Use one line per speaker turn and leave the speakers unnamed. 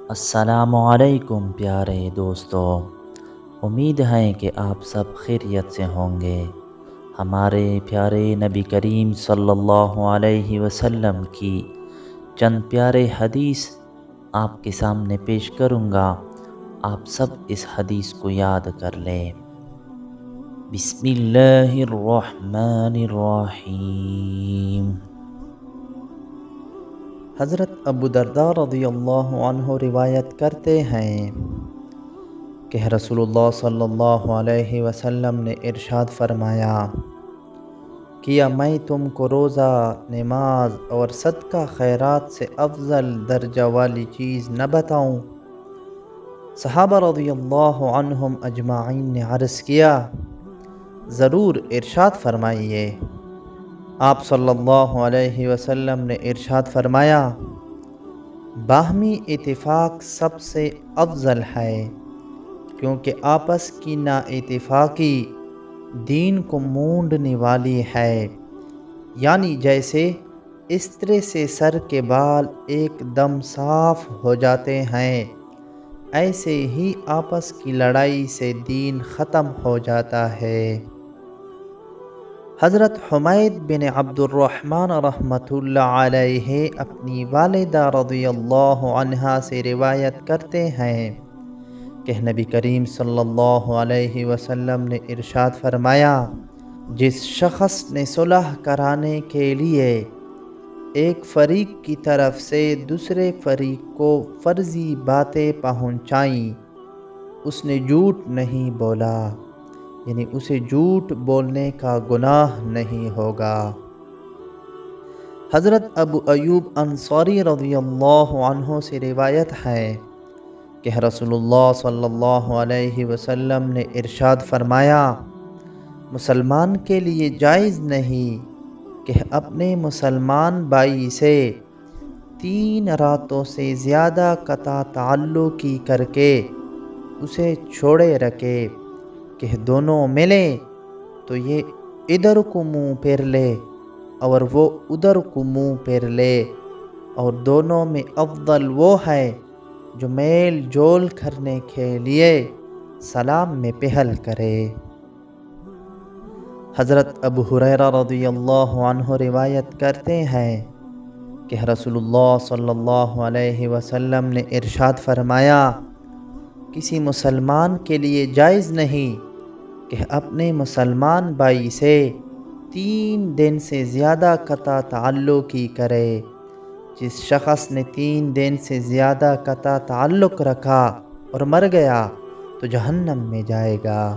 السلام علیکم پیارے دوستو، امید ہے کہ آپ سب خیریت سے ہوں گے۔ ہمارے پیارے نبی کریم صلی اللہ علیہ وسلم کی چند پیارے حدیث آپ کے سامنے پیش کروں گا، آپ سب اس حدیث کو یاد کر لیں۔ بسم اللہ الرحمن الرحیم۔ حضرت ابو درداء رضی اللہ عنہ روایت کرتے ہیں کہ رسول اللہ صلی اللہ علیہ وسلم نے ارشاد فرمایا، کیا میں تم کو روزہ، نماز اور صدقہ خیرات سے افضل درجہ والی چیز نہ بتاؤں؟ صحابہ رضی اللہ عنہم اجمعین نے عرض کیا، ضرور، ارشاد فرمائیے۔ آپ صلی اللہ علیہ وسلم نے ارشاد فرمایا، باہمی اتفاق سب سے افضل ہے، کیونکہ آپس کی نا اتفاقی دین کو مونڈنے والی ہے۔ یعنی جیسے استرے سے سر کے بال ایک دم صاف ہو جاتے ہیں، ایسے ہی آپس کی لڑائی سے دین ختم ہو جاتا ہے۔ حضرت حمید بن عبد الرحمن رحمۃ اللہ علیہ اپنی والدہ رضی اللہ عنہا سے روایت کرتے ہیں کہ نبی کریم صلی اللہ علیہ وسلم نے ارشاد فرمایا، جس شخص نے صلح کرانے کے لیے ایک فریق کی طرف سے دوسرے فریق کو فرضی باتیں پہنچائیں، اس نے جھوٹ نہیں بولا، یعنی اسے جھوٹ بولنے کا گناہ نہیں ہوگا۔ حضرت ابو ایوب انصاری رضی اللہ عنہ سے روایت ہے کہ رسول اللہ صلی اللہ علیہ وسلم نے ارشاد فرمایا، مسلمان کے لیے جائز نہیں کہ اپنے مسلمان بھائی سے 3 راتوں سے زیادہ قطع تعلقی کر کے اسے چھوڑے رکھے کہ دونوں ملیں تو یہ ادھر کو منہ پھیر لے اور وہ ادھر کو منہ پھیر لے، اور دونوں میں افضل وہ ہے جو میل جول کرنے کے لیے سلام میں پہل کرے۔ حضرت ابو ہریرہ رضی اللہ عنہ روایت کرتے ہیں کہ رسول اللہ صلی اللہ علیہ وسلم نے ارشاد فرمایا، کسی مسلمان کے لیے جائز نہیں کہ اپنے مسلمان بھائی سے 3 دن سے زیادہ قطع تعلقی کرے۔ جس شخص نے 3 دن سے زیادہ قطع تعلق رکھا اور مر گیا تو جہنم میں جائے گا۔